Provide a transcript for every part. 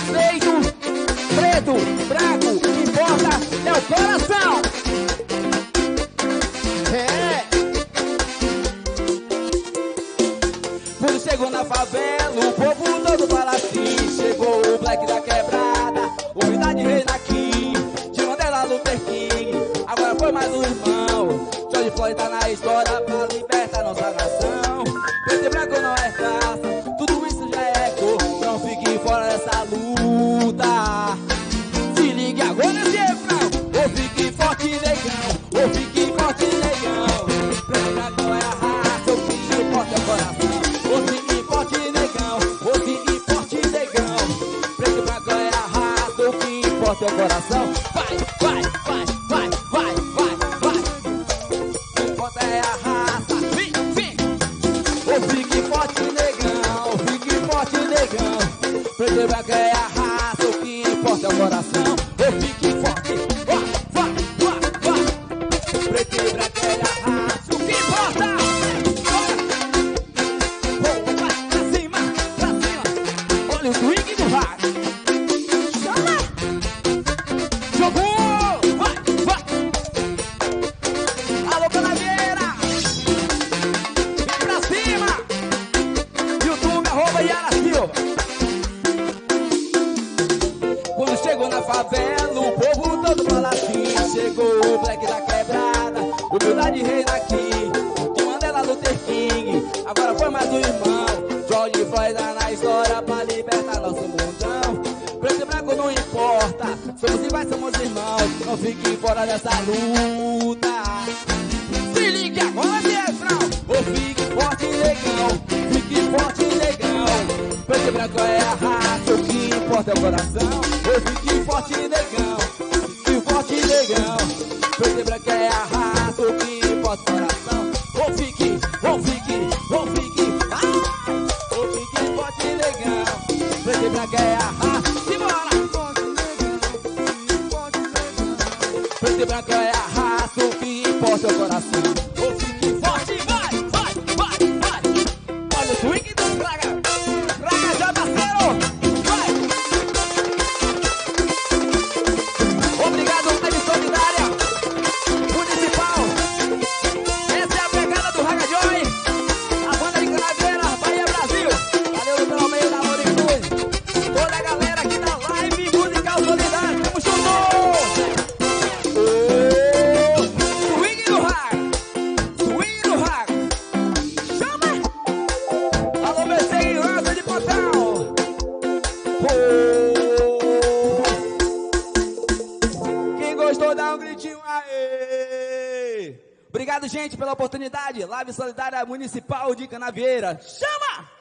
preconceito. Preto, branco, o que importa é o coração. Quando chegou na favela, o povo todo fala assim. Chegou o Black da quebrada, unidade reina aqui. De Mandela Luther King, agora foi mais um irmão. George Floyd tá na história pra libertar nossa nação. Preto e branco não é raça, tudo isso já é cor. Não fique fora dessa luta. Se ligue agora nesse refrão. Ou fique forte, negão, ou fique forte, negão. Preto e branco não é a raça, o que importa é o coração. Ou fique forte, negão, ou fique forte, negão. Preto e branco é a raça, o que importa é o coração. Vai, vai, vai, vai, vai, vai, vai. O que importa é a raça. Vem, vem. Ou fique forte, negão, ou fique forte, negão. Preto e branco é a raça, o que importa é o coração. Ou fique forte, vai, vai, vai, vai. Preto e branco é a raça, o que importa. Olha o swing do rádio. Chama! Jogou! Vai, vai! Alô, Canaveira! Vem pra cima! YouTube, @Yara Silva. Quando chegou na favela, o povo todo fala assim. Chegou o Black da quebrada, humildade reina aqui. De Mandela Luther King, agora foi mais um irmão. George Floyd tá na história pra libertar nosso mundão. Preto e branco não importa, somos iguais, somos irmãos. Não fique fora dessa luta. Se ligue agora, refrão. Ou fique forte, negão, fique forte, negão. Preto e branco é a raça, o que importa é o coração. Ou fique forte, negão, fique forte, negão. Preto e branco é a raça, o que importa é o coração. Ou fique, ou fique, ou fique. Ou fique forte, negão. Preto e branco é a raça. Simbora! Preto e branco é a raça, o que importa é o coração. Ou fique forte, vai, vai, vai, vai. Olha o swing do Praga. Praga já, parceiro. Vai. Obrigado, Live Solidária Municipal. Essa é a pegada do Raga Joy. A banda de Canaveira, Bahia, Brasil. Valeu, Lutan Almeida, Amor e Cruz. Toda a galera aqui da Live Musical Solidária. Tamo junto. Swing do Raga. Swing do Raga. Chama. Alô, BC, lança de Pontal. Quem gostou, dá um gritinho aê. Obrigado, gente, pela oportunidade. Live Solidária Municipal de Canaveira. Chama!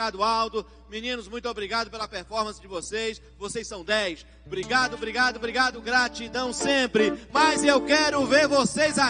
Obrigado, Aldo. Meninos, muito obrigado pela performance de vocês. Vocês são 10. Obrigado, obrigado, obrigado. Gratidão sempre. Mas eu quero ver vocês aí.